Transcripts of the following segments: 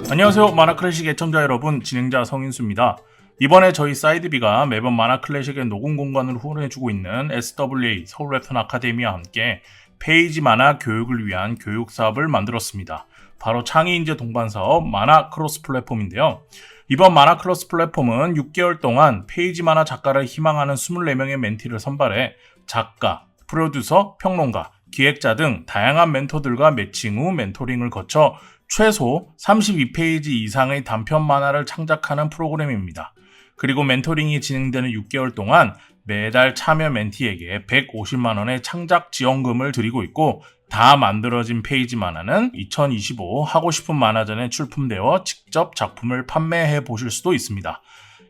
안녕하세요. 만화클래식 애청자 여러분, 진행자 성인수입니다. 이번에 저희 사이드비가 매번 만화클래식의 녹음 공간을 후원해주고 있는 SWA 서울웹툰 아카데미와 함께 페이지 만화 교육을 위한 교육 사업을 만들었습니다. 바로 창의인재 동반사업 만화 크로스 플랫폼인데요. 이번 만화 크로스 플랫폼은 6개월 동안 페이지 만화 작가를 희망하는 24명의 멘티를 선발해 작가, 프로듀서, 평론가, 기획자 등 다양한 멘토들과 매칭 후 멘토링을 거쳐 최소 32페이지 이상의 단편 만화를 창작하는 프로그램입니다. 그리고 멘토링이 진행되는 6개월 동안 매달 참여 멘티에게 150만 원의 창작 지원금을 드리고 있고, 다 만들어진 페이지 만화는 2025 하고 싶은 만화전에 출품되어 직접 작품을 판매해 보실 수도 있습니다.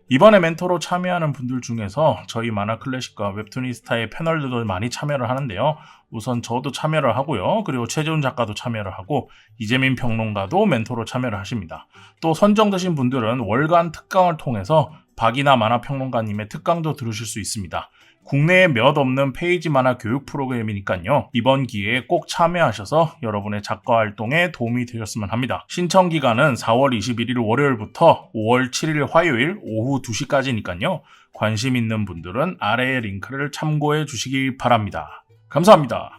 이번에 멘토로 참여하는 분들 중에서 저희 만화클래식과 웹툰이스타의 패널들도 많이 참여를 하는데요. 우선 저도 참여를 하고요. 그리고 최재훈 작가도 참여를 하고 이재민 평론가도 멘토로 참여를 하십니다. 또 선정되신 분들은 월간 특강을 통해서 박이나 만화평론가님의 특강도 들으실 수 있습니다. 국내에 몇 없는 페이지 만화 교육 프로그램이니까요. 이번 기회에 꼭 참여하셔서 여러분의 작가 활동에 도움이 되셨으면 합니다. 신청 기간은 4월 21일 월요일부터 5월 7일 화요일 오후 2시까지니까요. 관심 있는 분들은 아래의 링크를 참고해 주시기 바랍니다. 감사합니다.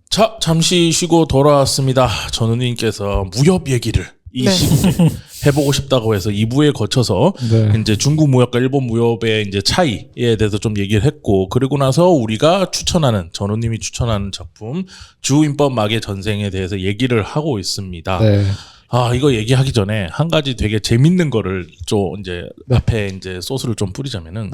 자, 잠시 쉬고 돌아왔습니다. 전우님께서 무협 얘기를 이 시기에 해보고 싶다고 해서 2부에 거쳐서 이제 중국 무협과 일본 무협의 이제 차이에 대해서 좀 얘기를 했고, 그리고 나서 우리가 추천하는, 전우님이 추천하는 작품 주인법 막의 전생에 대해서 얘기를 하고 있습니다. 네. 이거 얘기하기 전에 한 가지 되게 재밌는 거를 좀 이제 앞에 이제 소스를 좀 뿌리자면은,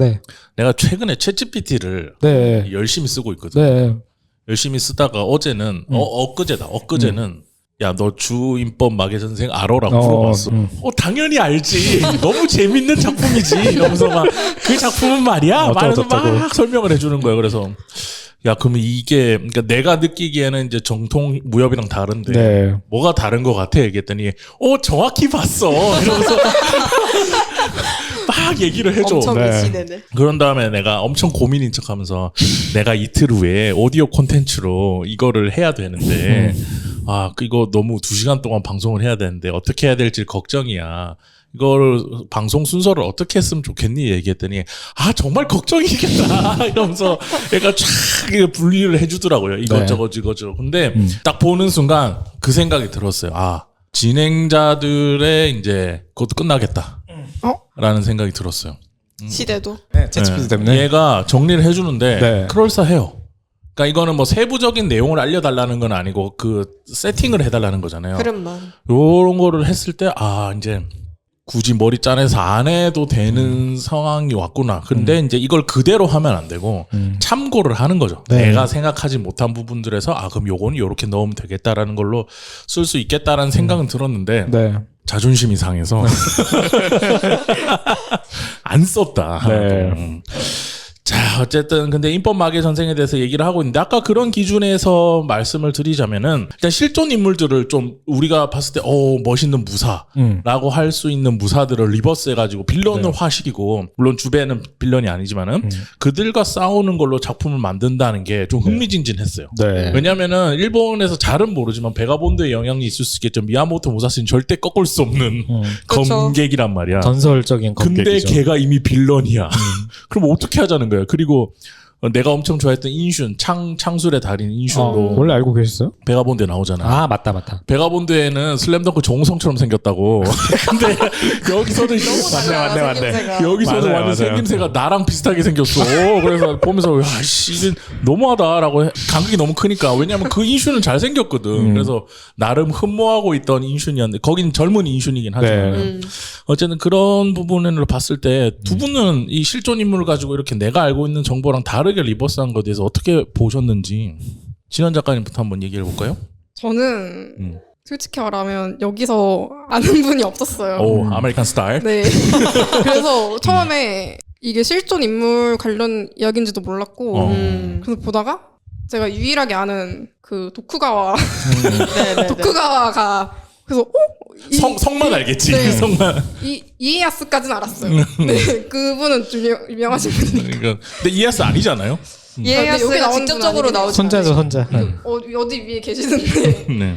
내가 최근에 챗GPT를 열심히 쓰고 있거든. 열심히 쓰다가 어제는 엊그제는 야, 너 주인법 마계 선생 알아라고 물어봤어. 당연히 알지. 너무 재밌는 작품이지. 이러면서 막 그 작품은 말이야. 말해서 막 설명을 해주는 거야. 그래서 야, 그러면 이게, 그러니까 내가 느끼기에는 이제 정통 무협이랑 다른데 뭐가 다른 것 같아? 얘기했더니 정확히 봤어. 이러면서 막 얘기를 해줘. 엄청 미치네. 그런 다음에 내가 엄청 고민인 척하면서 내가 이틀 후에 오디오 콘텐츠로 이거를 해야 되는데 이거 너무 2시간 동안 방송을 해야 되는데 어떻게 해야 될지 걱정이야. 이거를 방송 순서를 어떻게 했으면 좋겠니? 얘기했더니 정말 걱정이겠다 이러면서 얘가 쫙 분리를 해주더라고요. 이것저것. 근데 딱 보는 순간 그 생각이 들었어요. 진행자들의 이제 그것도 끝나겠다 라는 생각이 들었어요. 시대도? 네, 챗GPT 때문에. 얘가 정리를 해주는데 그럴싸해요. 그러니까 이거는 뭐 세부적인 내용을 알려달라는 건 아니고 그 세팅을 해달라는 거잖아요. 그럼만. 요런 거를 했을 때 이제 굳이 머리 짜내서 안 해도 되는 상황이 왔구나. 근데 이제 이걸 그대로 하면 안 되고 참고를 하는 거죠. 내가 생각하지 못한 부분들에서 그럼 요건 요렇게 넣으면 되겠다라는 걸로 쓸 수 있겠다라는 생각은 들었는데 자존심이 상해서 안 썼다. 자, 어쨌든 근데 인법 마계 전생에 대해서 얘기를 하고 있는데, 아까 그런 기준에서 말씀을 드리자면은 일단 실존 인물들을 좀 우리가 봤을 때 멋있는 무사라고 할 수 있는 무사들을 리버스 해가지고 빌런을 화시키고, 물론 주배는 빌런이 아니지만은 그들과 싸우는 걸로 작품을 만든다는 게 좀 흥미진진했어요. 왜냐면은 일본에서 잘은 모르지만 베가본드의 영향이 있을 수 있겠죠. 미야모토 무사시는 절대 꺾을 수 없는 검객이란 말이야. 전설적인 검객이죠. 근데 걔가 이미 빌런이야. 그럼 어떻게 하자는 거야? 그리고 내가 엄청 좋아했던 인슌, 창술의 달인 인슌도 원래 알고 계셨어요? 베가본드에 나오잖아. 맞다. 베가본드에는 슬램덩크 정우성처럼 생겼다고. 근데 여기서는 맞네. 여기서는 완전 생김새가 나랑 비슷하게 생겼어. 그래서 보면서 이게 너무하다라고 간극이 너무 크니까. 왜냐면 그 인슌은 잘생겼거든. 그래서 나름 흠모하고 있던 인슌이었는데 거긴 젊은 인슌이긴 하지만 어쨌든 그런 부분으로 봤을 때 두 분은 이 실존 인물을 가지고 이렇게 내가 알고 있는 정보랑 다르게 리버스한 것에 대해서 어떻게 보셨는지 진원 작가님부터 한번 얘기해 볼까요? 저는 솔직히 말하면 여기서 아는 분이 없었어요. 아메리칸 스타일. 네. 그래서 처음에 이게 실존 인물 관련 이야기인지도 몰랐고 그래서 보다가 제가 유일하게 아는 그 도쿠가와 도쿠가와가 그래서 성만 알겠지. 네. 성만. 이에야스까지는 알았어요. 네, 그분은 좀 유명하신 분이니까. 근데 이에야스 아니잖아요. 여기 이에야스가 나오는 직접적으로 분 나오지 손자죠, 손자. 어디 위에 계시는데 네.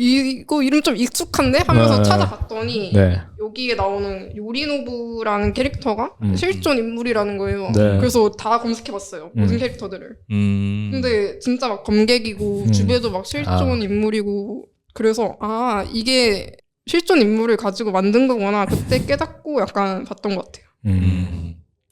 이거 이름 좀 익숙한데 하면서 네. 찾아봤더니 네. 여기에 나오는 요리노부라는 캐릭터가 음. 실존 인물이라는 거예요. 네. 그래서 다 검색해봤어요. 모든 캐릭터들을. 근데 진짜 막 검객이고 주배도 막 실존 인물이고 그래서 이게 실존 인물을 가지고 만든 거구나 그때 깨닫고 약간 봤던 것 같아요.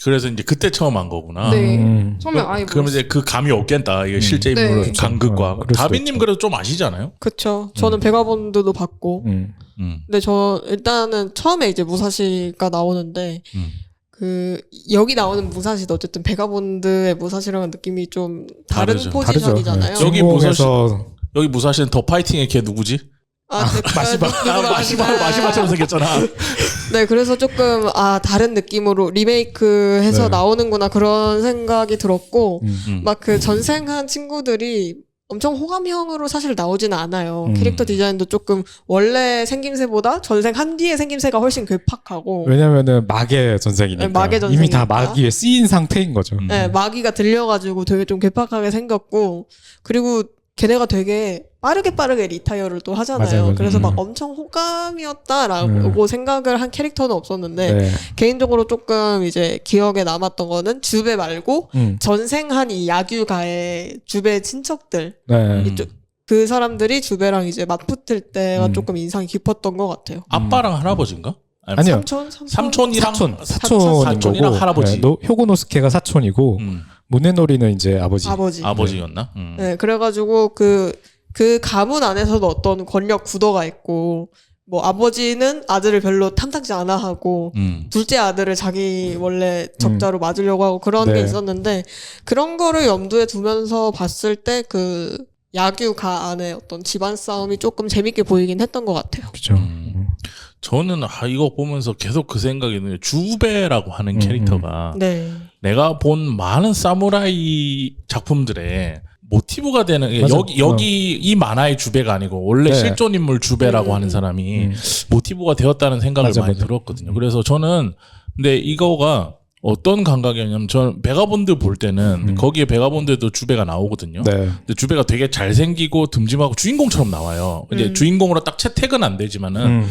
그래서 이제 그때 처음 한 거구나. 네. 처음에 아예 그럼 이제 그 감이 없겠다. 이게 실제 인물의 네. 간극과. 그럴 수도 다비님 있죠. 그래도 좀 아시잖아요. 그쵸. 저는 베가본드도 봤고. 음. 근데 저 일단은 처음에 이제 무사시가 나오는데 음. 그 여기 나오는 무사시도 어쨌든 베가본드의 무사시랑은 느낌이 좀 다른 다르죠. 포지션이잖아요. 다르죠. 여기 중공에서 여기 무사시는 더 파이팅의 걔 누구지? 마시바처럼 생겼잖아. 네, 그래서 조금 다른 느낌으로 리메이크해서 네. 나오는구나 그런 생각이 들었고 음. 막 그 전생한 친구들이 엄청 호감형으로 사실 나오지는 않아요. 캐릭터 디자인도 조금 원래 생김새보다 전생한 뒤의 생김새가 훨씬 괴팍하고 왜냐면은 마계 전생이니까 네, 마계 이미 다 전생이니까. 마기에 쓰인 상태인 거죠. 네, 마귀가 들려가지고 되게 좀 괴팍하게 생겼고 그리고 걔네가 되게 빠르게 리타이어를 또 하잖아요. 맞아요. 그래서 막 엄청 호감이었다라고 생각을 한 캐릭터는 없었는데 네. 개인적으로 조금 이제 기억에 남았던 거는 주배 말고 음. 전생한 이 야규가의 주배 친척들 네. 이쪽 그 사람들이 주배랑 이제 맞붙을 때가 조금 인상이 깊었던 것 같아요. 아빠랑 할아버지인가? 아니요. 삼촌이랑 사촌인 사촌이랑 거고 할아버지. 효고노스케가 사촌이고 모네노리는 이제 아버지. 아버지였나? 네, 그래가지고 그 가문 안에서도 어떤 권력 구도가 있고 뭐 아버지는 아들을 별로 탐탁지 않아 하고 둘째 아들을 자기 원래 적자로 맞으려고 하고 그런 게 네. 있었는데 그런 거를 염두에 두면서 봤을 때 그 야규가 안에 어떤 집안 싸움이 조금 재밌게 보이긴 했던 것 같아요. 그렇죠. 저는 이거 보면서 계속 그 생각이 드네요. 주베라고 하는 캐릭터가 네. 내가 본 많은 사무라이 작품들에 모티브가 되는 맞아. 여기 이 만화의 주베가 아니고 원래 네. 실존 인물 주베라고 하는 사람이 모티브가 되었다는 생각을 많이 들었거든요. 그래서 저는 근데 이거가 어떤 감각이었냐면 저는 베가본드 볼 때는 거기에 베가본드에도 주베가 나오거든요. 네. 근데 주베가 되게 잘생기고 듬직하고 주인공처럼 나와요. 이제 주인공으로 딱 채택은 안 되지만은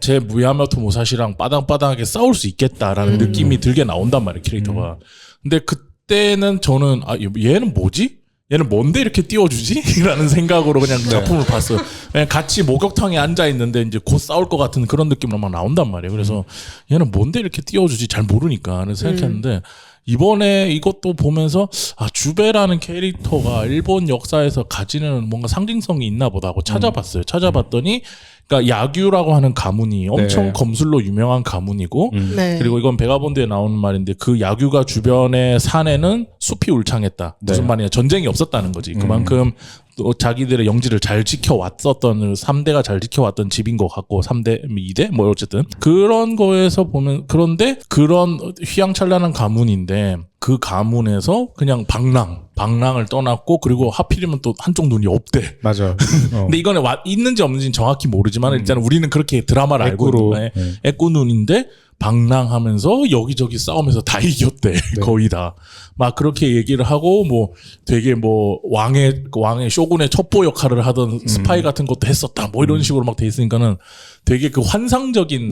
제 무야마토 무사시랑 빠당빠당하게 싸울 수 있겠다라는 느낌이 들게 나온단 말이에요, 캐릭터가. 근데 그때는 저는 얘는 뭐지? 얘는 뭔데 이렇게 띄워주지? 라는 생각으로 그냥 작품을 봤어요. 그냥 같이 목욕탕에 앉아있는데 이제 곧 싸울 것 같은 그런 느낌으로 막 나온단 말이에요. 그래서 얘는 뭔데 이렇게 띄워주지? 잘 모르니까. 그래서 생각했는데 이번에 이것도 보면서 주베라는 캐릭터가 일본 역사에서 가지는 뭔가 상징성이 있나 보다 하고 찾아봤어요. 찾아봤더니 그러니까 야규라고 하는 가문이 엄청 검술로 유명한 가문이고 네. 그리고 이건 베가본드에 나오는 말인데 그 야규가 주변의 산에는 숲이 울창했다. 무슨 말이냐. 전쟁이 없었다는 거지. 그만큼 또 자기들의 영지를 잘 지켜왔었던 3대가 잘 지켜왔던 집인 것 같고 3대, 2대? 뭐 어쨌든 그런 거에서 보면 그런데 그런 휘황찬란한 가문인데 그 가문에서 그냥 방랑을 떠났고 그리고 하필이면 또 한쪽 눈이 없대. 맞아. 근데 이거는 있는지 없는지는 정확히 모르지만 일단 우리는 그렇게 드라마를 알고 있는 거예요. 애꾸 눈인데 방랑하면서 여기저기 싸우면서 다 이겼대. 거의 다. 막 그렇게 얘기를 하고 뭐 되게 뭐 왕의 쇼군의 첩보 역할을 하던 스파이 같은 것도 했었다. 뭐 이런 식으로 막 돼 있으니까는 되게 그 환상적인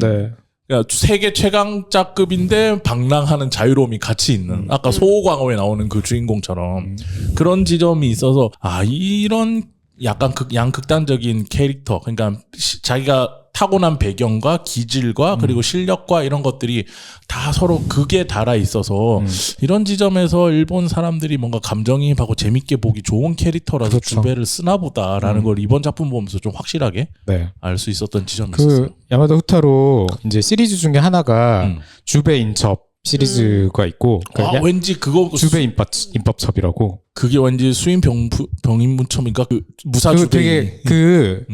그러니까 세계 최강자급인데 방랑하는 자유로움이 같이 있는 아까 소호광호에 나오는 그 주인공처럼 그런 지점이 있어서 이런 약간 양극단적인 캐릭터 그러니까 자기가 타고난 배경과 기질과 그리고 실력과 이런 것들이 다 서로 극에 달아 있어서 이런 지점에서 일본 사람들이 뭔가 감정이입하고 재밌게 보기 좋은 캐릭터라서 주베를 쓰나 보다라는 걸 이번 작품 보면서 좀 확실하게 알 수 있었던 지점이 있었어요. 야마다 후타로 이제 시리즈 중에 하나가 주베 인첩 시리즈가 있고 왠지 그거 주베 인법첩이라고 그게 왠지 수인 병인문첩인가 그 무사주베이 되게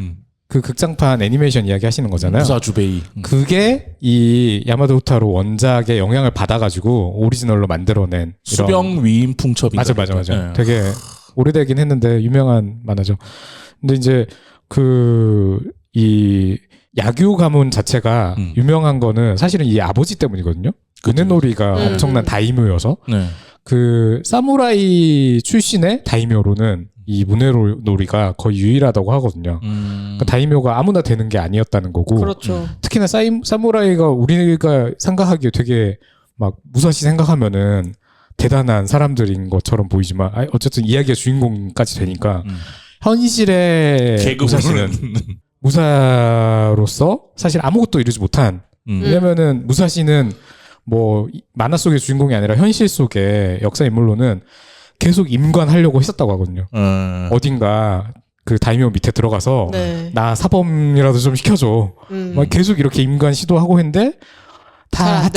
그 극장판 애니메이션 이야기 하시는 거잖아요. 무사주베이 그게 이 야마다 후타로 원작의 영향을 받아가지고 오리지널로 만들어낸 수병 위인풍첩인가 맞아. 네. 되게 오래되긴 했는데 유명한 만화죠. 근데 이제 이 야규 가문 자체가 유명한 거는 사실은 이 아버지 때문이거든요. 은혜놀이가 엄청난 다이묘여서 그 사무라이 출신의 다이묘로는 이 문해놀이가 거의 유일하다고 하거든요. 그러니까 다이묘가 아무나 되는 게 아니었다는 거고. 그렇죠. 특히나 사무라이가 우리가 생각하기에 되게 막 무사시 생각하면은 대단한 사람들인 것처럼 보이지만 어쨌든 이야기의 주인공까지 되니까 현실의 무사시는 무사로서 사실 아무것도 이루지 못한 왜냐면은 무사시는 뭐 만화 속의 주인공이 아니라 현실 속의 역사 인물로는 계속 임관하려고 했었다고 하거든요. 어딘가 그 다이묘 밑에 들어가서 네. 나 사범이라도 좀 시켜줘. 막 계속 이렇게 임관 시도하고 했는데 다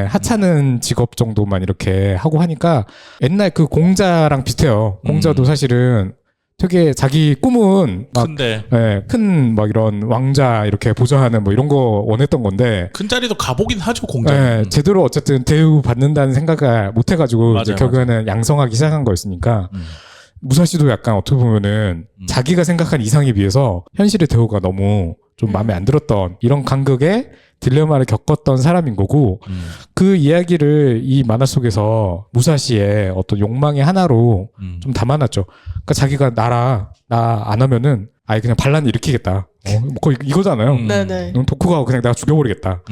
하찮은 직업 정도만 이렇게 하고 하니까 옛날 그 공자랑 비슷해요. 공자도 사실은 되게 자기 꿈은 막 큰 막 이런 왕자 이렇게 보좌하는 뭐 이런 거 원했던 건데 큰 자리도 가보긴 하죠 공자. 제대로 어쨌든 대우 받는다는 생각을 못 해가지고 이제 결국에는 양성하기 시작한 거였으니까 무사시도 약간 어떻게 보면은 자기가 생각한 이상에 비해서 현실의 대우가 너무 좀 마음에 안 들었던 이런 간극에 딜레마를 겪었던 사람인 거고 그 이야기를 이 만화 속에서 무사시의 어떤 욕망의 하나로 좀 담아놨죠. 그러니까 자기가 나 안 하면은 아예 그냥 반란 일으키겠다. 뭐 거의 이거잖아요. 네네. 도쿠가와 그냥 내가 죽여버리겠다.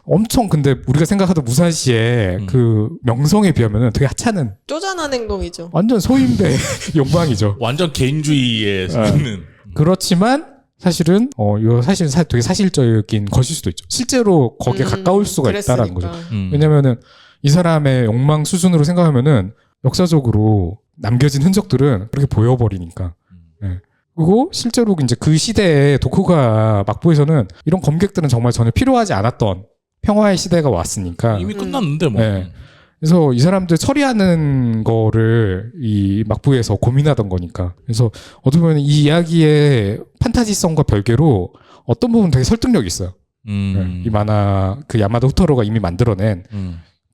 엄청 근데 우리가 생각하던 무사시의 그 명성에 비하면은 되게 하찮은 쪼잔한 행동이죠. 완전 소인배 욕망이죠. 완전 개인주의에 있는. 그렇지만 사실은 이거 사실은 되게 사실적인 것일 수도 있죠. 실제로 거기에 가까울 수가 있다라는 거죠. 왜냐면은 이 사람의 욕망 수준으로 생각하면은 역사적으로 남겨진 흔적들은 그렇게 보여버리니까. 네. 그리고 실제로 이제 그 시대에 도쿠가 막부에서는 이런 검객들은 정말 전혀 필요하지 않았던 평화의 시대가 왔으니까 이미 끝났는데 뭐. 네. 그래서 이 사람들 처리하는 거를 이 막부에서 고민하던 거니까. 그래서 어떻게 보면 이 이야기의 판타지성과 별개로 어떤 부분 되게 설득력이 있어요. 네. 이 만화 그 야마다 후타로가 이미 만들어낸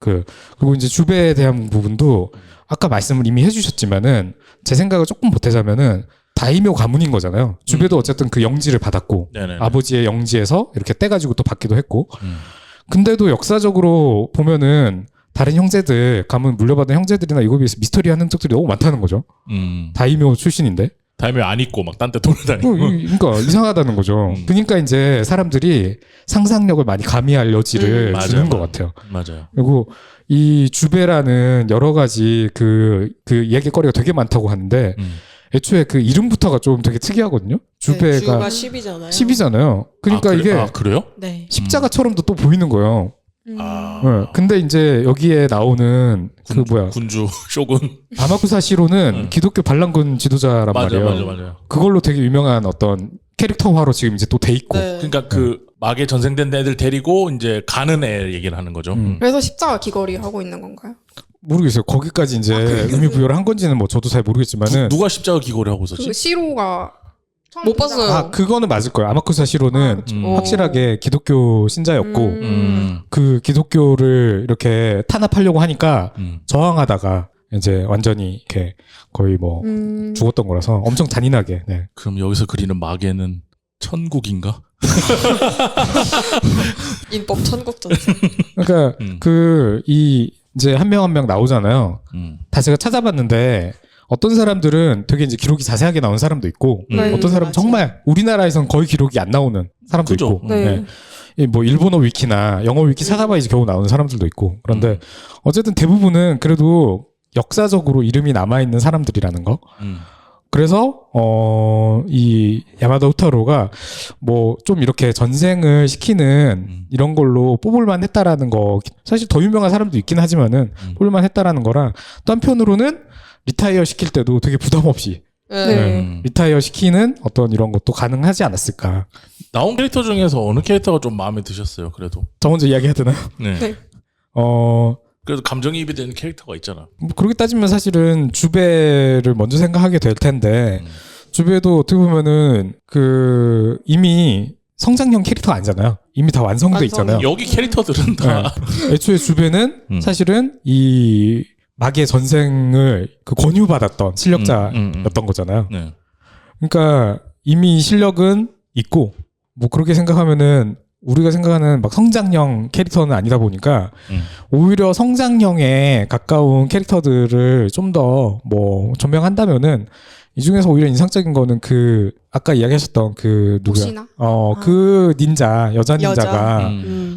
그리고 이제 주베에 대한 부분도 아까 말씀을 이미 해주셨지만은 제 생각을 조금 보태자면은 다이묘 가문인 거잖아요. 주베도 어쨌든 그 영지를 받았고 아버지의 영지에서 이렇게 떼가지고 또 받기도 했고 근데도 역사적으로 보면은 다른 형제들 가문 물려받은 형제들이나 이거에 비해서 미스터리한 흔적들이 너무 많다는 거죠. 다이묘 출신인데 다이묘 안 입고 막 딴 데 돌아다니고 그러니까 이상하다는 거죠. 그러니까 이제 사람들이 상상력을 많이 가미할 여지를 주는 것 같아요. 맞아요. 그리고 이 주베라는 여러 가지 그 이야기거리가 되게 많다고 하는데 애초에 그 이름부터가 좀 되게 특이하거든요. 주베가 주가 10이잖아요. 10이잖아요. 그러니까 이게 그래요? 네. 십자가처럼도 또 보이는 거예요. 네. 근데 이제 여기에 나오는 군주 쇼군 아마쿠사 시로는 기독교 반란군 지도자란 말이에요. 맞아요. 그걸로 되게 유명한 어떤 캐릭터화로 지금 이제 또 돼 있고. 네. 그러니까 그 막에 전생된 애들 데리고 이제 가는 애 얘기를 하는 거죠. 그래서 십자가 귀걸이 하고 있는 건가요? 모르겠어요. 거기까지 이제 의미 부여를 한 건지는 뭐 저도 잘 모르겠지만은 누가 십자가 기고를 하고 있었지? 그 시로가 못 봤어요. 그거는 맞을 거예요. 아마쿠사 시로는 확실하게 기독교 신자였고 그 기독교를 이렇게 탄압하려고 하니까 저항하다가 이제 완전히 이렇게 거의 뭐 죽었던 거라서 엄청 잔인하게. 네. 그럼 여기서 그리는 마계는 천국인가? 인법 천국전쟁. 그러니까 이제 한 명 한 명 나오잖아요. 다 제가 찾아봤는데 어떤 사람들은 되게 이제 기록이 자세하게 나온 사람도 있고 어떤 사람은 정말 우리나라에선 거의 기록이 안 나오는 사람도 그죠? 있고 뭐 일본어 위키나 영어 위키 찾아봐야지 겨우 나오는 사람들도 있고 그런데 어쨌든 대부분은 그래도 역사적으로 이름이 남아있는 사람들이라는 거. 그래서 이 야마다 후타로가 뭐 좀 이렇게 전생을 시키는 이런 걸로 뽑을만 했다라는 거 사실 더 유명한 사람도 있긴 하지만은 뽑을만 했다라는 거랑 또 한편으로는 리타이어 시킬 때도 되게 부담 없이 리타이어 시키는 어떤 이런 것도 가능하지 않았을까. 나온 캐릭터 중에서 어느 캐릭터가 좀 마음에 드셨어요? 그래도 저 먼저 이야기해야 되나요? 네. 그래도 감정이입이 되는 캐릭터가 있잖아. 뭐 그렇게 따지면 사실은 주베를 먼저 생각하게 될 텐데 주베도 어떻게 보면은 그 이미 성장형 캐릭터가 아니잖아요. 이미 다 완성돼 있잖아요. 여기 캐릭터들은 다 애초에 주베는 사실은 이 마계 전생을 그 권유받았던 실력자였던 거잖아요. 네. 그러니까 이미 실력은 있고 뭐 그렇게 생각하면은 우리가 생각하는 막 성장형 캐릭터는 아니다 보니까 오히려 성장형에 가까운 캐릭터들을 좀 더 뭐 조명한다면은 이 중에서 오히려 인상적인 거는 그 아까 이야기하셨던 그 누구야? 혹시나? 그 닌자 여자 닌자가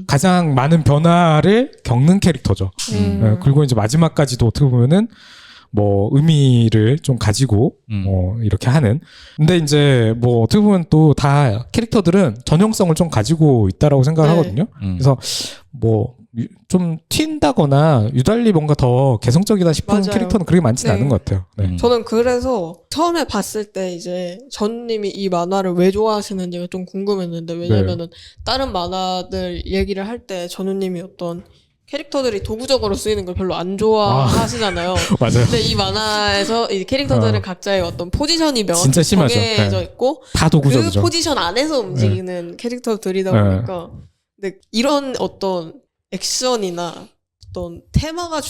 가장 많은 변화를 겪는 캐릭터죠. 그리고 이제 마지막까지도 어떻게 보면은 뭐 의미를 좀 가지고 이렇게 하는. 근데 이제 뭐 어떻게 보면 또 다 캐릭터들은 전형성을 좀 가지고 있다라고 생각을 네. 하거든요. 그래서 뭐 좀 튄다거나 유달리 뭔가 더 개성적이다 싶은 맞아요. 캐릭터는 그렇게 많지는 네. 않은 것 같아요. 네. 저는 그래서 처음에 봤을 때 이제 전님이 이 만화를 왜 좋아하시는지가 좀 궁금했는데 왜냐면은 다른 만화들 얘기를 할 때 전우님이 어떤 캐릭터들이 도구적으로 쓰이는 걸 별로 안 좋아하시잖아요. 맞아요. 근데 이 만화에서 이 캐릭터들은 각자의 어떤 포지션이 진짜 명확히 심하죠. 정해져 네. 있고 다 도구적이죠. 그 포지션 안에서 움직이는 캐릭터들이다 네. 보니까 근데 이런 어떤 액션이나 어떤 테마가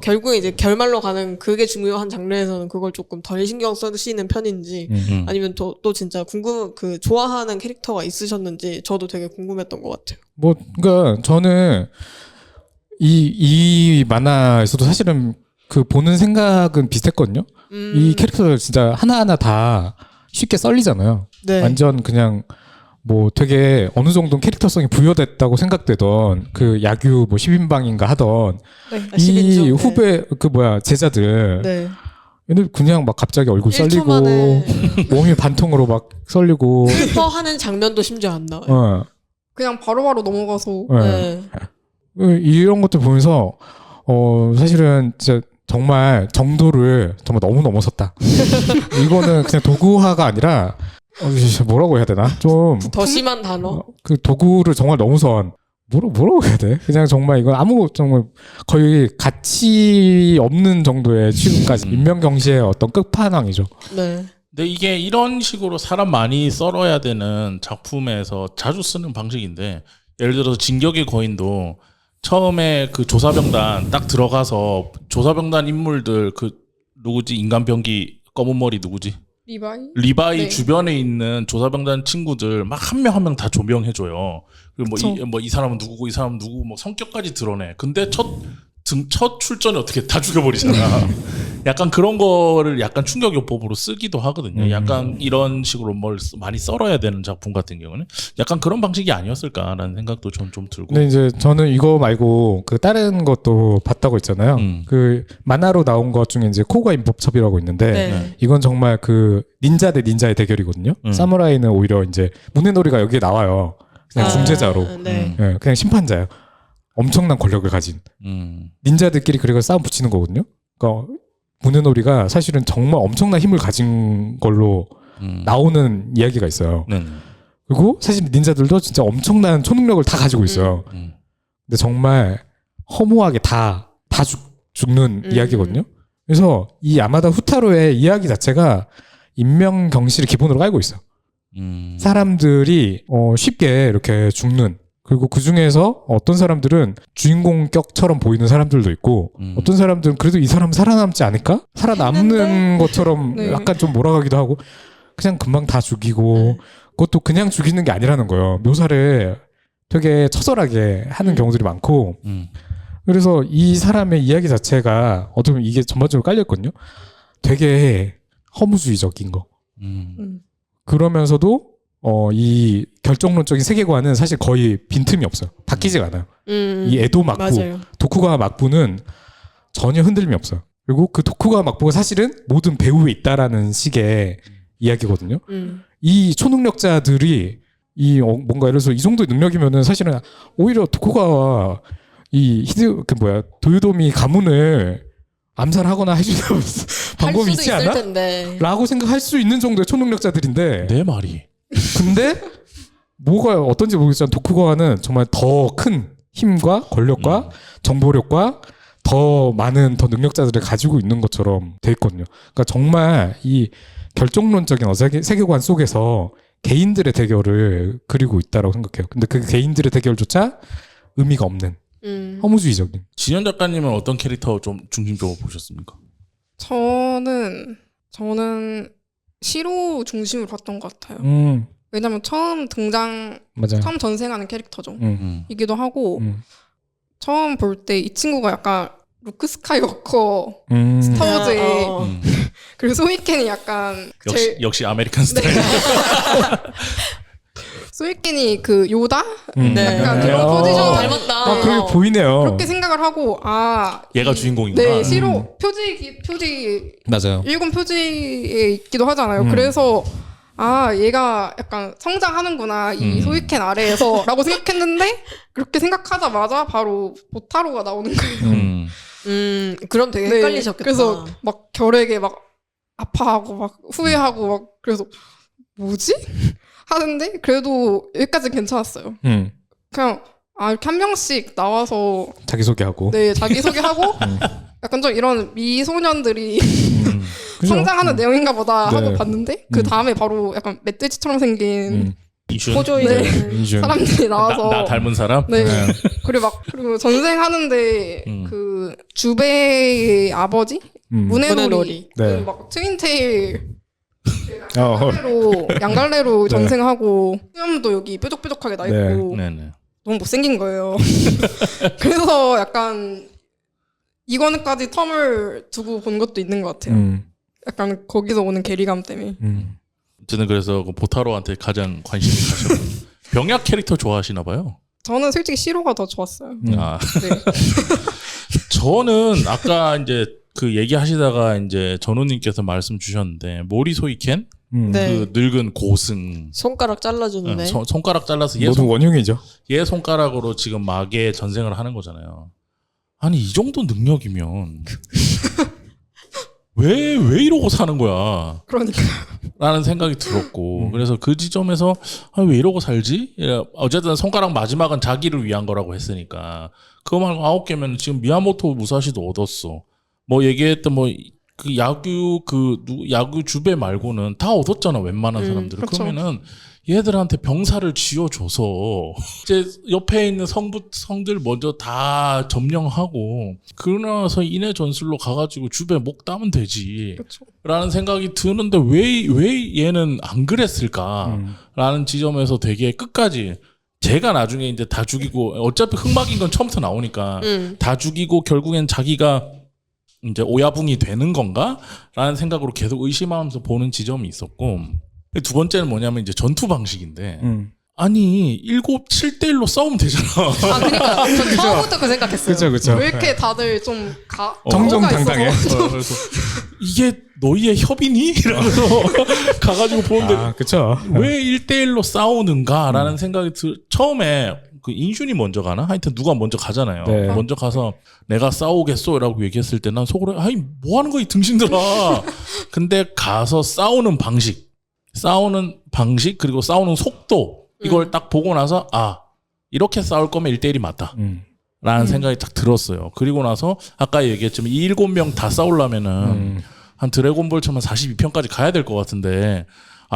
결국에 이제 결말로 가는 그게 중요한 장르에서는 그걸 조금 덜 신경 쓰시는 편인지 아니면 또 진짜 좋아하는 캐릭터가 있으셨는지 저도 되게 궁금했던 것 같아요. 뭐 그러니까 저는 이 만화에서도 사실은 그 보는 생각은 비슷했거든요. 이 캐릭터들 진짜 하나하나 다 쉽게 썰리잖아요. 네. 완전 그냥 뭐 되게 어느 정도 캐릭터성이 부여됐다고 생각되던 그 야규 뭐 10인방인가 하던 이 10인조, 후배 그 뭐야 제자들 네. 얘들 그냥 막 갑자기 얼굴 1초 썰리고 만에 몸이 반통으로 막 썰리고 슬퍼하는 장면도 심지어 안 나와요. 그냥 바로바로 넘어가서 네. 네. 이런 것들 보면서 사실은 진짜 정말 정도를 정말 너무 넘어섰다. 이거는 그냥 도구화가 아니라 뭐라고 해야 되나? 좀 더 심한 단어. 그 도구를 정말 넘어선 뭐라고 해야 돼? 그냥 정말 이건 정말 거의 가치 없는 정도의 취급까지 인명경시의 어떤 끝판왕이죠. 네. 근데 이게 이런 식으로 사람 많이 썰어야 되는 작품에서 자주 쓰는 방식인데 예를 들어서 진격의 거인도 처음에 그 조사병단 딱 들어가서 조사병단 인물들 그 누구지 인간병기 검은 머리 누구지 리바이 네. 주변에 있는 조사병단 친구들 막 한 명 한 명 다 조명해줘요. 그리고 이 사람은 누구고 이 사람은 누구고 뭐 성격까지 드러내. 근데 첫 출전에 어떻게 다 죽여버리잖아. 약간 그런 거를 약간 충격요법으로 쓰기도 하거든요. 약간 이런 식으로 뭘 많이 썰어야 되는 작품 같은 경우는 약간 그런 방식이 아니었을까라는 생각도 좀 들고. 근데 이제 저는 이거 말고 그 다른 것도 봤다고 했잖아요. 그 만화로 나온 것 중에 이제 코가 임법첩이라고 있는데 네. 이건 정말 그 닌자 대 닌자의 대결이거든요. 사무라이는 오히려 이제 문해놀이가 여기에 나와요. 그냥 중재자로. 네. 예, 그냥 심판자예요. 엄청난 권력을 가진 닌자들끼리 그리고 싸움 붙이는 거거든요. 그러니까 문해놀이가 사실은 정말 엄청난 힘을 가진 걸로 나오는 이야기가 있어요. 그리고 사실 닌자들도 진짜 엄청난 초능력을 다 가지고 있어요. 근데 정말 허무하게 다 죽는 이야기거든요. 그래서 이 야마다 후타로의 이야기 자체가 인명경시를 기본으로 깔고 있어요. 사람들이 쉽게 이렇게 죽는, 그리고 그 중에서 어떤 사람들은 주인공격처럼 보이는 사람들도 있고 어떤 사람들은 그래도 이 사람 살아남지 않을까? 살아남는 것처럼 네. 약간 좀 몰아가기도 하고 그냥 금방 다 죽이고 그것도 그냥 죽이는 게 아니라는 거예요. 묘사를 되게 처절하게 하는 경우들이 많고 그래서 이 사람의 이야기 자체가 어떻게 보면 이게 전반적으로 깔려있거든요. 되게 허무주의적인 거. 그러면서도 이 결정론적인 세계관은 사실 거의 빈틈이 없어요. 바뀌지가 않아요. 이 에도 막부, 맞아요. 도쿠가와 막부는 전혀 흔들림이 없어요. 그리고 그 도쿠가와 막부가 사실은 모든 배후에 있다라는 식의 이야기거든요. 이 초능력자들이 뭔가 예를 들어서 이 정도의 능력이면은 사실은 오히려 도쿠가와 도요토미 가문을 암살하거나 해주는 방법이 있지 않아? 텐데. 라고 생각할 수 있는 정도의 초능력자들인데 내 말이. 근데 뭐가 어떤지 모르겠지만 도쿠가와는 정말 더 큰 힘과 권력과 정보력과 더 많은 능력자들을 가지고 있는 것처럼 돼 있거든요. 그러니까 정말 이 결정론적인 세계관 속에서 개인들의 대결을 그리고 있다고 생각해요. 근데 그 개인들의 대결조차 의미가 없는 허무주의적인. 진현 작가님은 어떤 캐릭터 좀 중심적으로 보셨습니까? 저는 시로 중심으로 봤던 것 같아요. 왜냐면 처음 맞아요. 처음 전생하는 캐릭터죠. 음. 이기도 하고 음. 처음 볼 때 이 친구가 약간 루크 스카이워커 음. 스타워즈의 어. 그리고 소이켄이 약간 역시 아메리칸 스타일. 소이켄이 그 요다? 네. 약간 네. 그런 포지션 닮았다. 아, 그렇게 보이네요. 그렇게 생각을 하고 얘가 주인공이구나. 네, 시로 표지 맞아요. 일본 표지에 있기도 하잖아요. 그래서 얘가 약간 성장하는구나 이 소이켄 아래에서라고 생각했는데 그렇게 생각하자마자 바로 보타로가 나오는 거예요. 그럼 되게 네, 헷갈리셨겠다. 그래서 막 결핵에 막 아파하고 막 후회하고 막 그래서 뭐지? 하는데 그래도 여기까지 괜찮았어요. 그냥 이렇게 한 명씩 나와서 자기소개하고. 네 자기소개하고 약간 좀 이런 미소년들이 그죠? 성장하는 내용인가 보다 네. 하고 봤는데 그 다음에 바로 약간 멧돼지처럼 생긴 이준. 호조이 네. 이준. 사람들이 나와서 나 닮은 사람? 네. 그리고 전생하는데 그 주베의 아버지 문해로리 문해로리. 네. 막 트윈테일 어. 양갈래로 전생하고 수염도 여기 뾰족뾰족하게 나 있고 네네. 너무 못생긴 거예요. 그래서 약간 이거는까지 텀을 두고 본 것도 있는 것 같아요. 약간 거기서 오는 괴리감 때문에. 저는 그래서 그 보타로한테 가장 관심이 가셨고 병약 캐릭터 좋아하시나 봐요. 저는 솔직히 시로가 더 좋았어요. 아, 네. 저는 아까 이제 그 얘기하시다가 이제 전우님께서 말씀 주셨는데 모리 소이켄 네. 그 늙은 고승 손가락 잘라주는 애. 손가락 잘라서 모두 원흉이죠. 얘 손가락으로 지금 막에 전생을 하는 거잖아요. 아니 이 정도 능력이면 왜 이러고 사는 거야? 그러니까. 라는 생각이 들었고 그래서 그 지점에서 왜 이러고 살지? 어쨌든 손가락 마지막은 자기를 위한 거라고 했으니까 그거 말고 9개면 지금 미야모토 무사시도 얻었어. 뭐 얘기했던 뭐 그 야구 주배 말고는 다 얻었잖아 웬만한 사람들은. 그쵸. 그러면은 얘들한테 병사를 쥐어줘서 이제 옆에 있는 성들 먼저 다 점령하고 그러나서 인해 전술로 가가지고 주배 목 따면 되지. 그렇죠. 라는 생각이 드는데 왜 얘는 안 그랬을까라는 지점에서 되게 끝까지 제가 나중에 이제 다 죽이고 어차피 흑막인 건 처음부터 나오니까 다 죽이고 결국엔 자기가 이제 오야붕이 되는 건가? 라는 생각으로 계속 의심하면서 보는 지점이 있었고 두 번째는 뭐냐면 이제 전투 방식인데 아니 7대1로 싸우면 되잖아. 아, 그러니까 저 처음부터 그 생각했어요. 그쵸. 왜 이렇게 다들 좀 정정당당해. 그래서 이게 너희의 협이니? 이러면서 가가지고 보는데 아, 그쵸. 왜 1대1로 싸우는가라는 생각이 처음에 그 인슌이 먼저 가나? 하여튼 누가 먼저 가잖아요. 네. 먼저 가서 내가 싸우겠소라고 얘기했을 때 난 속으로 아이 뭐 하는 거야 이 등신들아. 근데 가서 싸우는 방식 그리고 싸우는 속도 이걸 딱 보고 나서 이렇게 싸울 거면 1대1이 맞다. 라는 생각이 딱 들었어요. 그리고 나서 아까 얘기했지만 이 7명 다 싸우려면은 한 드래곤볼처럼 42편까지 가야 될 것 같은데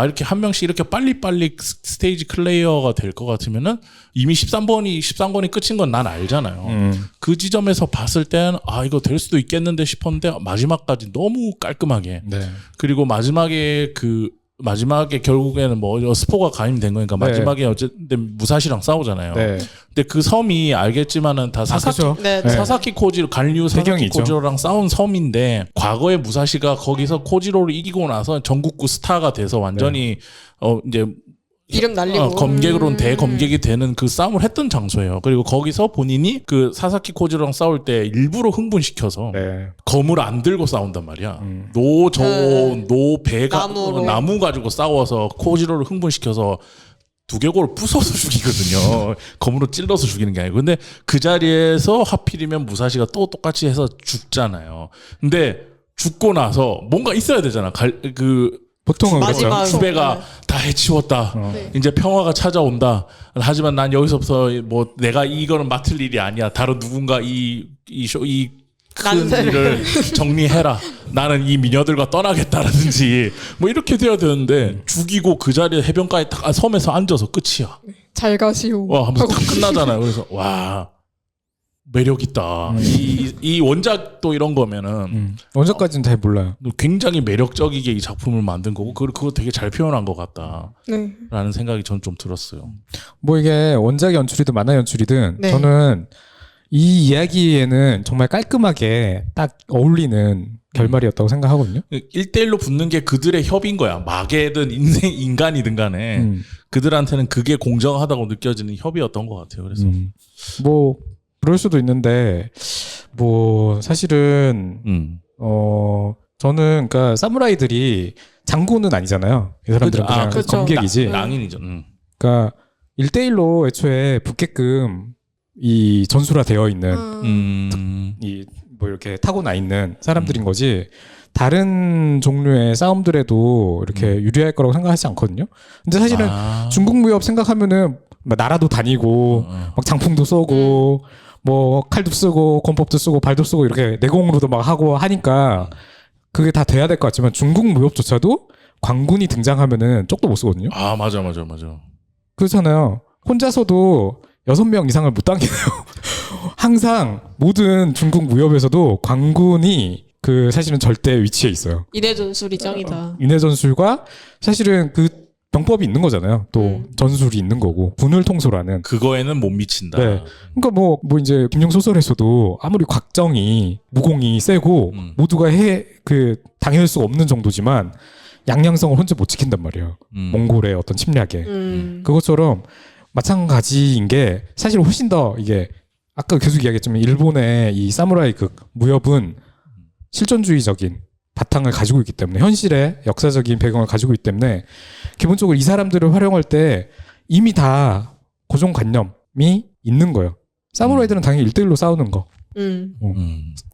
이렇게 한 명씩 이렇게 빨리빨리 스테이지 클레이어가 될 것 같으면은 이미 13권이 끝인 건 난 알잖아요. 그 지점에서 봤을 땐 이거 될 수도 있겠는데 싶었는데 마지막까지 너무 깔끔하게. 네. 그리고 마지막에 결국에는 뭐 스포가 가임된 거니까 네. 마지막에 어쨌든 무사시랑 싸우잖아요. 네. 근데 그 섬이 알겠지만은 다 그죠. 네. 사사키 코지로 간류 사사키 배경이 있죠. 코지로랑 싸운 섬인데 과거에 무사시가 거기서 코지로를 이기고 나서 전국구 스타가 돼서 완전히 이제 이름 날리고 검객으로는 대검객이 되는 그 싸움을 했던 장소예요. 그리고 거기서 본인이 그 사사키 코지로랑 싸울 때 일부러 흥분시켜서 네. 검을 안 들고 싸운단 말이야. 배가 나무로. 나무 가지고 싸워서 코지로를 흥분시켜서 두개골을 부숴서 죽이거든요. 검으로 찔러서 죽이는 게 아니고. 근데 그 자리에서 하필이면 무사시가 또 똑같이 해서 죽잖아요. 근데 죽고 나서 뭔가 있어야 되잖아. 보통은 그렇죠. 마지막 주배가 다 해치웠다. 네. 이제 평화가 찾아온다. 하지만 난 여기서부터 뭐 내가 이거는 맡을 일이 아니야. 다른 누군가 이 큰 난세를. 일을 정리해라. 나는 이 미녀들과 떠나겠다라든지 뭐 이렇게 돼야 되는데 죽이고 그 자리에 해변가에 딱 섬에서 앉아서 끝이야. 잘 가시오. 와 하면서 딱 끝나잖아요. 그래서 와 매력 있다. 이 원작도 이런 거면은 원작까지는 잘 몰라요. 굉장히 매력적이게 이 작품을 만든 거고 그거 되게 잘 표현한 것 같다라는 생각이 저는 좀 들었어요. 뭐 이게 원작 연출이든 만화 연출이든 네. 저는 이 이야기에는 정말 깔끔하게 딱 어울리는 결말이었다고 생각하거든요. 1대1로 붙는 게 그들의 협인 거야. 마개든 인간이든 간에 그들한테는 그게 공정하다고 느껴지는 협이었던 것 같아요. 그래서 뭐 그럴 수도 있는데 뭐 사실은 저는 그러니까 사무라이들이 장군은 아니잖아요. 이 사람들은 그냥 그렇죠. 검객이지. 낭인이죠. 그러니까 1대1로 애초에 붙게끔 이 전수라 되어 있는 이 뭐 이렇게 타고나 있는 사람들인 거지 다른 종류의 싸움들에도 이렇게 유리할 거라고 생각하지 않거든요. 근데 사실은 중국 무협 생각하면은 막 나라도 다니고 막 장풍도 쏘고 뭐 칼도 쓰고 권법도 쓰고 발도 쓰고 이렇게 내공으로도 막 하고 하니까 그게 다 돼야 될 것 같지만 중국 무협조차도 관군이 등장하면은 쪽도 못 쓰거든요. 아 맞아. 그렇잖아요. 혼자서도 6명 이상을 못 당겨요. 항상 모든 중국 무협에서도 관군이 그 사실은 절대 위치에 있어요. 인해 전술이 짱이다. 인해 전술과 사실은 그 병법이 있는 거잖아요. 또 전술이 있는 거고 분을 통솔하는. 그거에는 못 미친다. 네. 그러니까 뭐 이제 김용 소설에서도 아무리 곽정이 무공이 세고 모두가 당할 수가 없는 정도지만 양양성을 혼자 못 지킨단 말이에요. 몽골의 어떤 침략에. 그것처럼 마찬가지인 게 사실 훨씬 더 이게 아까 계속 이야기했지만 일본의 이 사무라이 극 무협은 실존주의적인 바탕을 가지고 있기 때문에 현실의 역사적인 배경을 가지고 있기 때문에 기본적으로 이 사람들을 활용할 때 이미 다 고정관념이 있는 거예요. 사무라이들은 당연히 1대1로 싸우는 거.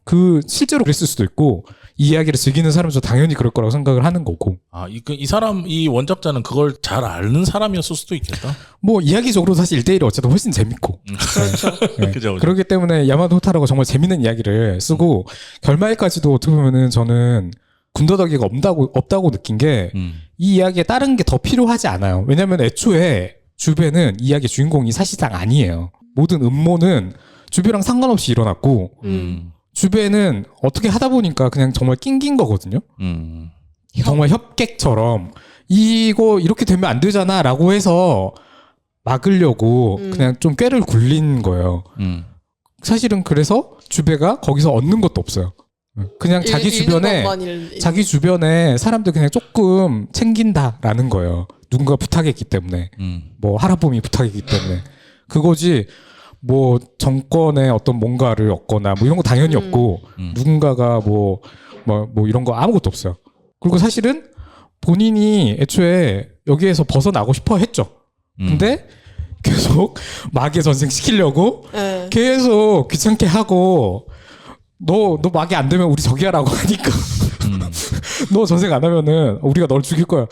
그 실제로 그랬을 수도 있고 이 이야기를 즐기는 사람도 당연히 그럴 거라고 생각을 하는 거고. 이 사람 이 원작자는 그걸 잘 아는 사람이었을 수도 있겠다. 뭐 이야기적으로 사실 1대1이 어쨌든 훨씬 재밌고. 그렇죠. 네. 그죠. 그렇기 때문에 야마도 호타라가 정말 재밌는 이야기를 쓰고 결말까지도 어떻게 보면은 저는 군더더기가 없다고 느낀 게 이 이야기에 다른 게 더 필요하지 않아요. 왜냐면 애초에 주베는 이 이야기의 주인공이 사실상 아니에요. 모든 음모는 주베랑 상관없이 일어났고 주베는 어떻게 하다 보니까 그냥 정말 낑긴 거거든요. 정말 협객처럼 이거 이렇게 되면 안 되잖아 라고 해서 막으려고 그냥 좀 꾀를 굴린 거예요. 사실은 그래서 주베가 거기서 얻는 것도 없어요. 그냥 자기 주변에 사람들 그냥 조금 챙긴다라는 거예요. 누군가 부탁했기 때문에 뭐 하라봄이 부탁했기 때문에 그거지. 뭐 정권의 어떤 뭔가를 얻거나 뭐 이런 거 당연히 없고 누군가가 뭐 이런 거 아무것도 없어요. 그리고 사실은 본인이 애초에 여기에서 벗어나고 싶어 했죠. 근데 계속 마계 전생 시키려고 계속 귀찮게 하고 너 마계 안 되면 우리 저기 하라고 하니까 너 전생 안 하면은 우리가 널 죽일 거야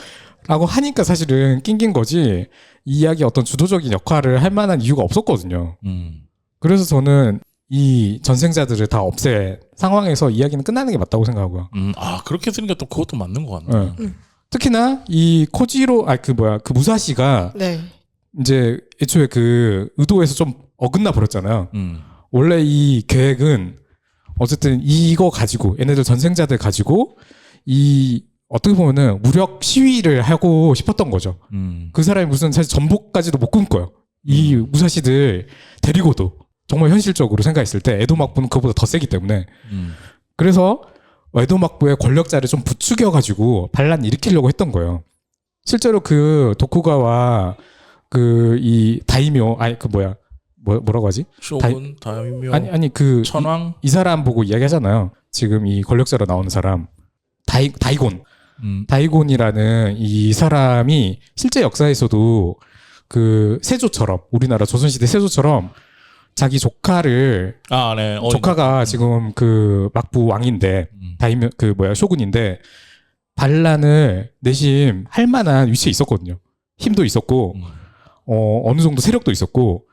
라고 하니까 사실은 낑긴 거지 이 이야기의 어떤 주도적인 역할을 할 만한 이유가 없었거든요. 그래서 저는 이 전생자들을 다 없애 상황에서 이야기는 끝나는 게 맞다고 생각하고요. 그렇게 쓰니까 또 그것도 맞는 것 같네. 특히나 이 코지로 그 무사시가 이제 애초에 그 의도에서 좀 어긋나 버렸잖아요. 원래 이 계획은 어쨌든 이거 가지고 얘네들 전생자들 가지고 이 어떻게 보면은 무력 시위를 하고 싶었던 거죠. 그 사람이 무슨 사실 전복까지도 못 꿈꿔요. 이 무사시들 데리고도 정말 현실적으로 생각했을 때 에도막부는 그보다 더 세기 때문에 그래서 에도막부의 권력자를 좀 부추겨가지고 반란 일으키려고 했던 거예요. 실제로 그 도쿠가와 그 이 다이묘 뭐라고 하지? 쇼군, 다이묘, 아니 그 천왕 이 사람 보고 이야기하잖아요. 지금 이 권력자로 나오는 사람 다이곤. 다이곤이라는 이 사람이 실제 역사에서도 그 세조처럼 우리나라 조선시대 세조처럼 자기 조카를 조카가 지금 그 막부 왕인데 다이묘 쇼군인데 반란을 내심 할 만한 위치에 있었거든요. 힘도 있었고 어느 정도 세력도 있었고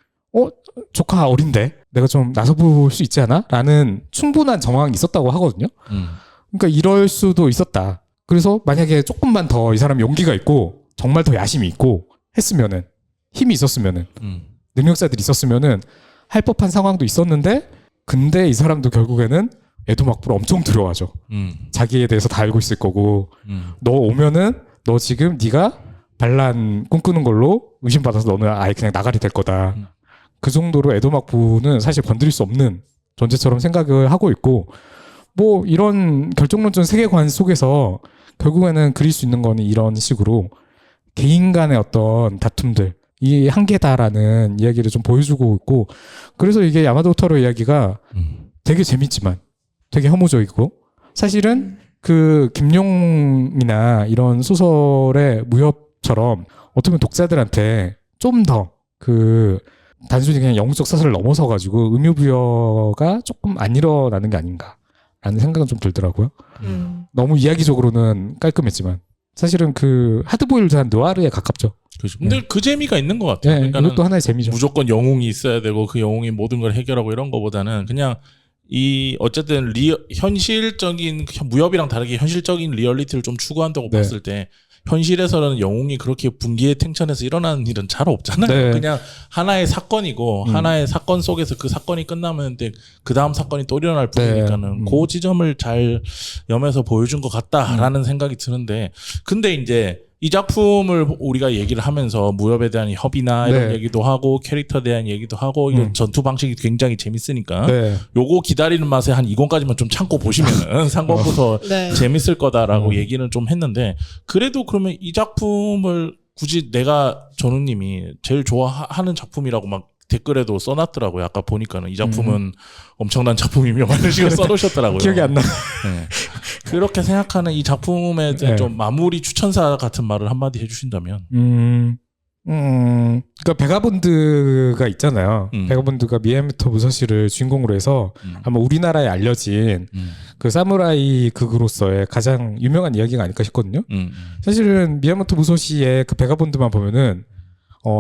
조카 어린데 내가 좀 나서볼 수 있지 않아? 라는 충분한 정황이 있었다고 하거든요. 그러니까 이럴 수도 있었다. 그래서 만약에 조금만 더 이 사람 용기가 있고 정말 더 야심이 있고 했으면은 힘이 있었으면은 능력자들이 있었으면은 할 법한 상황도 있었는데 근데 이 사람도 결국에는 에도막부를 엄청 두려워하죠. 자기에 대해서 다 알고 있을 거고 너 오면은 너 지금 네가 반란 꿈꾸는 걸로 의심받아서 너는 아예 그냥 나가리 될 거다. 그 정도로 에도막부는 사실 건드릴 수 없는 존재처럼 생각을 하고 있고 뭐 이런 결정론적 세계관 속에서 결국에는 그릴 수 있는 거는 이런 식으로 개인 간의 어떤 다툼들 이 한계다라는 이야기를 좀 보여주고 있고 그래서 이게 야마도 우타로 이야기가 되게 재밌지만 되게 혐오적이고 사실은 그 김용이나 이런 소설의 무협처럼 어떻게 보면 독자들한테 좀 더 그 단순히 그냥 영웅적 사설을 넘어서 가지고 의미부여가 조금 안 일어나는 게 아닌가라는 생각은 좀 들더라고요. 너무 이야기적으로는 깔끔했지만 사실은 그 하드보일드한 느와르에 가깝죠. 그렇죠. 근데 그 재미가 있는 것 같아요. 네, 이것도 하나의 재미죠. 무조건 영웅이 있어야 되고 그 영웅이 모든 걸 해결하고 이런 거보다는 그냥 이 어쨌든 현실적인 무협이랑 다르게 현실적인 리얼리티를 좀 추구한다고 네. 봤을 때 현실에서는 영웅이 그렇게 분기에 탱천해서 일어나는 일은 잘 없잖아요. 네. 그냥 하나의 사건이고 하나의 사건 속에서 그 사건이 끝나면 그 다음 사건이 또 일어날 뿐이니까는 그 지점을 잘 염해서 보여준 것 같다라는 생각이 드는데 근데 이제 이 작품을 우리가 얘기를 하면서 무협에 대한 협의나 이런 네. 얘기도 하고 캐릭터에 대한 얘기도 하고 이런 전투 방식이 굉장히 재밌으니까 네. 요거 기다리는 맛에 한 2권까지만 좀 참고 보시면은 상권부터 네. 재밌을 거다라고 얘기는 좀 했는데 그래도 그러면 이 작품을 굳이 내가 전우님이 제일 좋아하는 작품이라고 막 댓글에도 써놨더라고요. 아까 보니까는 이 작품은 엄청난 작품이며 많은 시간 써놓으셨더라고요. 기억이 안 나. 네. 그렇게 생각하는 이 작품에 대해 네. 좀 마무리 추천사 같은 말을 한마디 해주신다면. 그러니까 베가본드가 있잖아요. 음. 베가본드가 미야모토 무사시를 주인공으로 해서 아마 우리나라에 알려진 그 사무라이 극으로서의 가장 유명한 이야기가 아닐까 싶거든요. 사실은 미야모토 무사시의 그 베가본드만 보면은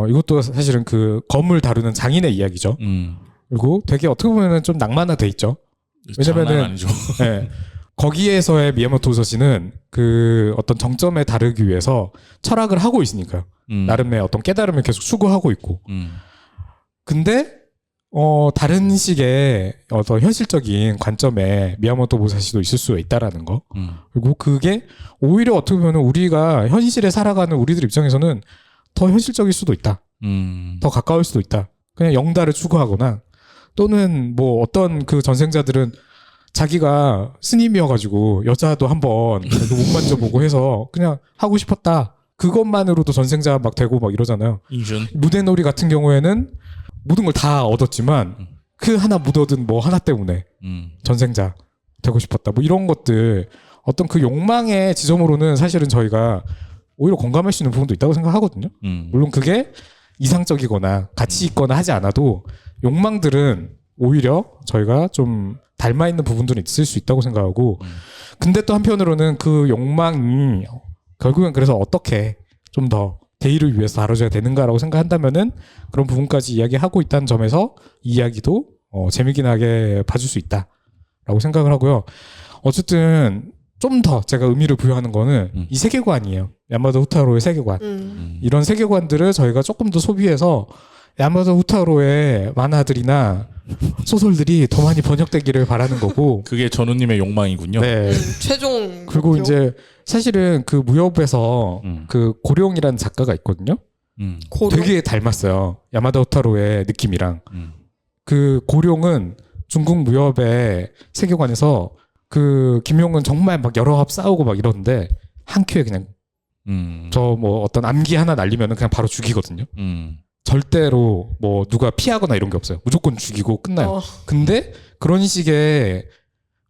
이것도 사실은 그 검을 다루는 장인의 이야기죠. 그리고 되게 어떻게 보면은 좀 낭만화돼 있죠. 왜냐면은 장난 아니죠. 네. 거기에서의 미야모토 무사시는 그 어떤 정점에 다르기 위해서 철학을 하고 있으니까요. 나름의 어떤 깨달음을 계속 추구하고 있고. 근데 다른 식의 어떤 현실적인 관점에 미야모토 무사시도 있을 수 있다라는 거. 그리고 그게 오히려 어떻게 보면 우리가 현실에 살아가는 우리들 입장에서는 더 현실적일 수도 있다. 더 가까울 수도 있다. 그냥 영달을 추구하거나 또는 뭐 어떤 그 전생자들은 자기가 스님이어가지고 여자도 한번 못 만져보고 해서 그냥 하고 싶었다. 그것만으로도 전생자 막 되고 막 이러잖아요. 인준. 무대놀이 같은 경우에는 모든 걸 다 얻었지만 그 하나 못 얻은 뭐 하나 때문에 전생자 되고 싶었다. 뭐 이런 것들 어떤 그 욕망의 지점으로는 사실은 저희가 오히려 공감할 수 있는 부분도 있다고 생각하거든요. 물론 그게 이상적이거나 가치 있거나 하지 않아도 욕망들은 오히려 저희가 좀 닮아 있는 부분들은 있을 수 있다고 생각하고 근데 또 한편으로는 그 욕망이 결국엔 그래서 어떻게 좀 더 대의를 위해서 다뤄져야 되는가라고 생각한다면은 그런 부분까지 이야기하고 있다는 점에서 이 이야기도 재미있게 하게 봐줄 수 있다라고 생각을 하고요. 어쨌든 좀 더 제가 의미를 부여하는 거는 이 세계관이에요. 야마도 후타로의 세계관. 이런 세계관들을 저희가 조금 더 소비해서 야마도 후타로의 만화들이나 소설들이 더 많이 번역되기를 바라는 거고. 그게 전우님의 욕망이군요. 네. 최종 그리고 목표? 이제 사실은 그 무협에서 그 고룡이라는 작가가 있거든요. 고룡? 되게 닮았어요. 야마다 후타로의 느낌이랑. 그 고룡은 중국 무협의 세계관에서 그 김용은 정말 막 여러 합 싸우고 막 이러는데 한 큐에 그냥 저 뭐 어떤 암기 하나 날리면은 그냥 바로 죽이거든요. 절대로 뭐 누가 피하거나 이런 게 없어요. 무조건 죽이고 끝나요. 근데 그런 식의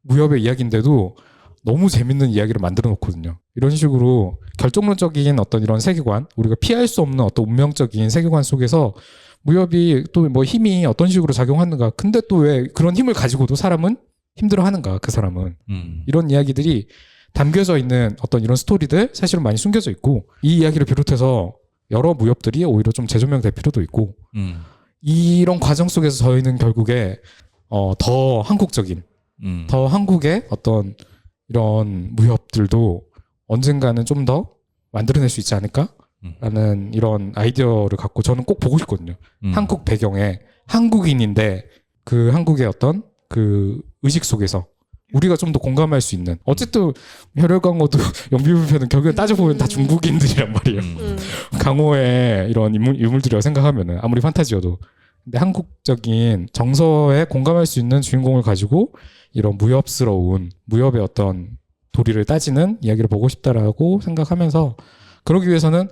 무협의 이야기인데도 너무 재밌는 이야기를 만들어 놓거든요. 이런 식으로 결정론적인 어떤 이런 세계관, 우리가 피할 수 없는 어떤 운명적인 세계관 속에서 무협이 또 뭐 힘이 어떤 식으로 작용하는가. 근데 또 왜 그런 힘을 가지고도 사람은 힘들어 하는가, 그 사람은. 이런 이야기들이 담겨져 있는 어떤 이런 스토리들 사실은 많이 숨겨져 있고 이 이야기를 비롯해서 여러 무협들이 오히려 좀 재조명될 필요도 있고 이런 과정 속에서 저희는 결국에 더 한국적인 더 한국의 어떤 이런 무협들도 언젠가는 좀 더 만들어낼 수 있지 않을까라는 이런 아이디어를 갖고 저는 꼭 보고 싶거든요. 한국 배경에 한국인인데 그 한국의 어떤 그 의식 속에서 우리가 좀 더 공감할 수 있는 어쨌든 혈혈광고도 영비불편은 결국에 따져보면 다 중국인들이란 말이에요. 강호의 이런 인물들이라고 생각하면은 아무리 판타지여도 근데 한국적인 정서에 공감할 수 있는 주인공을 가지고 이런 무협의 어떤 도리를 따지는 이야기를 보고 싶다라고 생각하면서 그러기 위해서는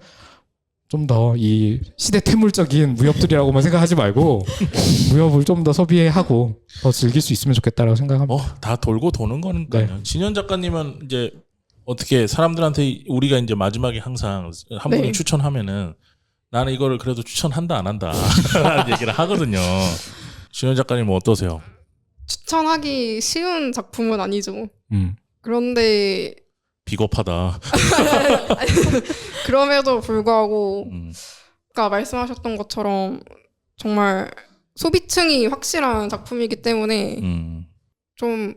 좀 더 이 시대 태물적인 무협들이라고만 생각하지 말고 무협을 좀 더 소비하고 더 즐길 수 있으면 좋겠다라고 생각합니다. 다 돌고 도는 거니까요. 네. 진현 작가님은 이제 어떻게 사람들한테 우리가 이제 마지막에 항상 한 네. 분을 추천하면은 나는 이거를 그래도 추천한다 안 한다 라는 얘기를 하거든요. 진현 작가님은 어떠세요? 추천하기 쉬운 작품은 아니죠. 그런데 비겁하다. 그럼에도 불구하고 음. 아까 말씀하셨던 것처럼 정말 소비층이 확실한 작품이기 때문에 좀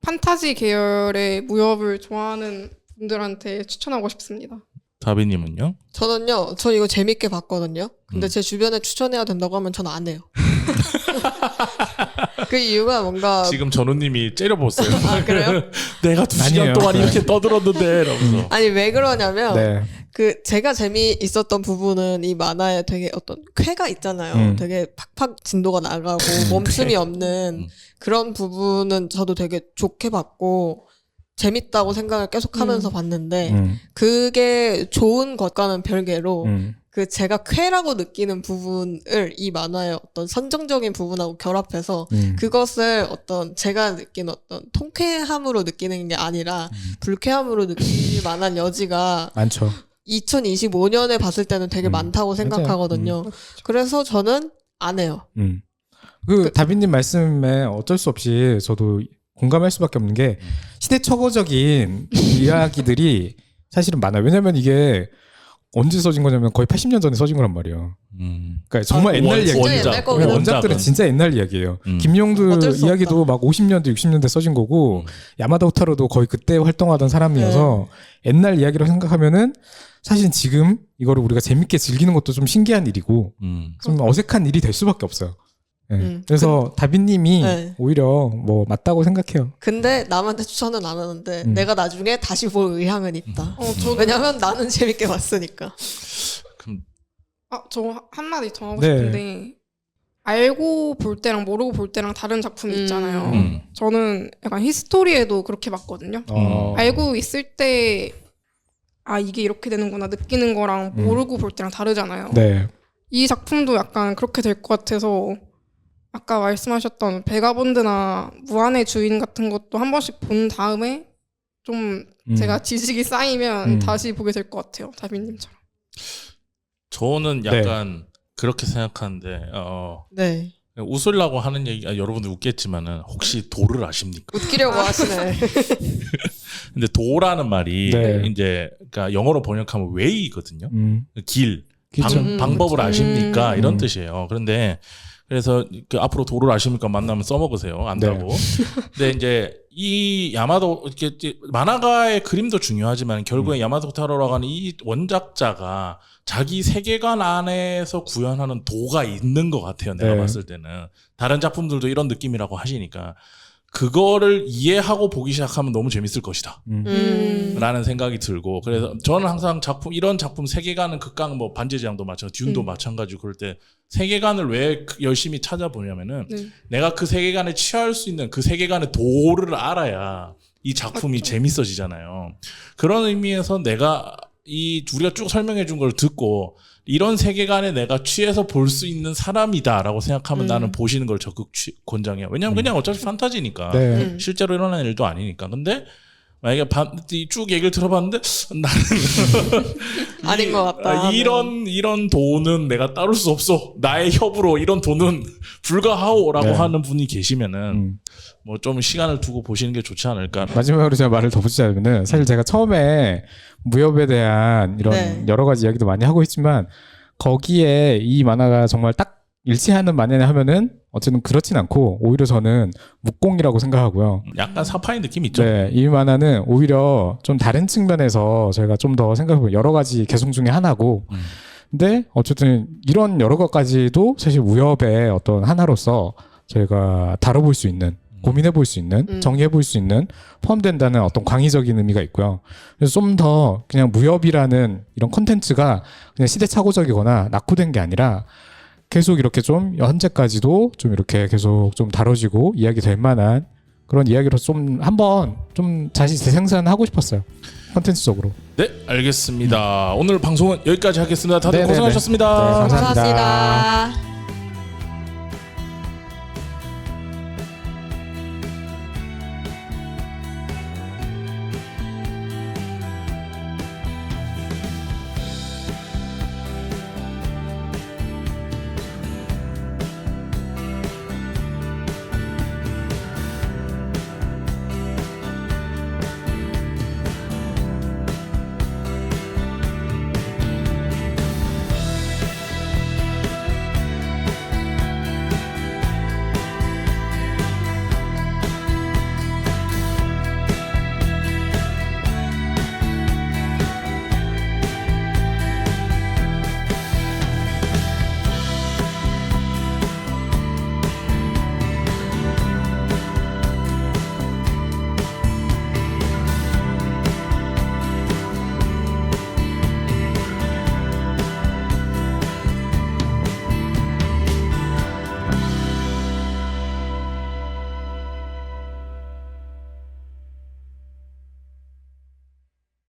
판타지 계열의 무협을 좋아하는 분들한테 추천하고 싶습니다. 다비님은요? 저는요, 저 이거 재밌게 봤거든요. 근데 제 주변에 추천해야 된다고 하면 저는 안 해요. 그 이유가 뭔가 지금 전우님이 째려보세요. 아, 그래요? 내가 2시간 아니에요. 동안 이렇게 떠들었는데 이러면서. 아니 왜 그러냐면 네. 그 제가 재미있었던 부분은 이 만화에 되게 어떤 쾌가 있잖아요. 되게 팍팍 진도가 나가고 멈춤이 없는 그런 부분은 저도 되게 좋게 봤고 재밌다고 생각을 계속하면서 봤는데 그게 좋은 것과는 별개로 그 제가 쾌라고 느끼는 부분을 이 만화의 어떤 선정적인 부분하고 결합해서 그것을 어떤 제가 느낀 어떤 통쾌함으로 느끼는 게 아니라 불쾌함으로 느낄 만한 여지가 많죠. 2025년에 봤을 때는 되게 많다고 생각하거든요. 그래서 저는 안 해요. 그 다빈님 말씀에 어쩔 수 없이 저도 공감할 수밖에 없는 게 시대착오적인 이야기들이 사실은 많아요. 왜냐면 이게 언제 써진 거냐면 거의 80년 전에 써진 거란 말이에요. 그러니까 정말 옛날 이야기. 옛날 거구나. 원작들은 진짜 옛날 이야기예요. 어쩔 김용두 수 이야기도 없다. 막 50년대, 60년대 써진 거고 야마다 호타루도 거의 그때 활동하던 사람이어서 옛날 이야기로 생각하면은 사실 지금 이거를 우리가 재밌게 즐기는 것도 좀 신기한 일이고 좀 어색한 일이 될 수밖에 없어요. 네. 그래서 다빈님이 네. 오히려 뭐 맞다고 생각해요. 근데 남한테 추천은 안 하는데 내가 나중에 다시 볼 의향은 있다. 왜냐면 나는 재밌게 봤으니까. 저 한마디 더 하고 네. 싶은데 알고 볼 때랑 모르고 볼 때랑 다른 작품이 있잖아요. 저는 약간 히스토리에도 그렇게 봤거든요. 알고 있을 때 이게 이렇게 되는구나 느끼는 거랑 모르고 볼 때랑 다르잖아요. 네. 이 작품도 약간 그렇게 될 것 같아서 아까 말씀하셨던 베가본드나 무한의 주인 같은 것도 한 번씩 본 다음에 좀 제가 지식이 쌓이면 다시 보게 될 것 같아요. 다빈님처럼. 저는 약간 그렇게 생각하는데 네. 웃으려고 하는 얘기 여러분들 웃겠지만은 혹시 도를 아십니까? 웃기려고 하시네. 근데 도라는 말이 네. 이제 그러니까 영어로 번역하면 way거든요. 길, 그쵸. 방법을 아십니까? 이런 뜻이에요. 그래서 그 앞으로 도를 아십니까? 만나면 써먹으세요. 안다고. 근데 이제 이 야마도 이렇게 만화가의 그림도 중요하지만 결국에 야마도 타로라고 하는 이 원작자가 자기 세계관 안에서 구현하는 도가 있는 것 같아요. 내가 네. 봤을 때는 다른 작품들도 이런 느낌이라고 하시니까 그거를 이해하고 보기 시작하면 너무 재밌을 것이다. 라는 생각이 들고 그래서 저는 항상 이런 작품 세계관은 극강 뭐 반지의제왕도 마찬가지고 듄도 마찬가지고 그럴 때 세계관을 왜 열심히 찾아보냐면은 내가 그 세계관에 취할 수 있는 그 세계관의 도를 알아야 이 작품이 재밌어지잖아요. 그런 의미에서 내가 우리가 쭉 설명해 준 걸 듣고 이런 세계관에 내가 취해서 볼 수 있는 사람이다라고 생각하면 나는 보시는 걸 적극 권장해요. 왜냐면 그냥 어차피 판타지니까 네. 실제로 일어나는 일도 아니니까. 근데 만약에 쭉 얘기를 들어봤는데 나는 아닌 것 같다. 이런 돈은 내가 따를 수 없어. 나의 협으로 이런 돈은 불가하오라고 네. 하는 분이 계시면은 뭐 좀 시간을 두고 보시는 게 좋지 않을까. 마지막으로 제가 말을 덧붙이자면은 사실 제가 처음에 무협에 대한 이런 네. 여러 가지 이야기도 많이 하고 있지만 거기에 이 만화가 정말 딱 일치하는 만화냐 하면은 어쨌든 그렇진 않고 오히려 저는 묵공이라고 생각하고요. 약간 사파이 느낌 있죠. 네, 이 만화는 오히려 좀 다른 측면에서 저희가 좀 더 생각해보면 여러 가지 개성 중에 하나고 근데 어쨌든 이런 여러 것까지도 사실 무협의 어떤 하나로서 저희가 다뤄볼 수 있는 고민해 볼 수 있는, 정의해 볼 수 있는, 포함된다는 어떤 광의적인 의미가 있고요. 그래서 좀 더 그냥 무협이라는 이런 콘텐츠가 그냥 시대착오적이거나 낙후된 게 아니라 계속 이렇게 좀 현재까지도 좀 이렇게 계속 좀 다뤄지고 이야기 될 만한 그런 이야기로 좀 한번 좀 다시 재생산하고 싶었어요. 콘텐츠적으로. 네, 알겠습니다. 오늘 방송은 여기까지 하겠습니다. 다들 네네네. 고생하셨습니다. 네, 감사합니다. 감사합니다.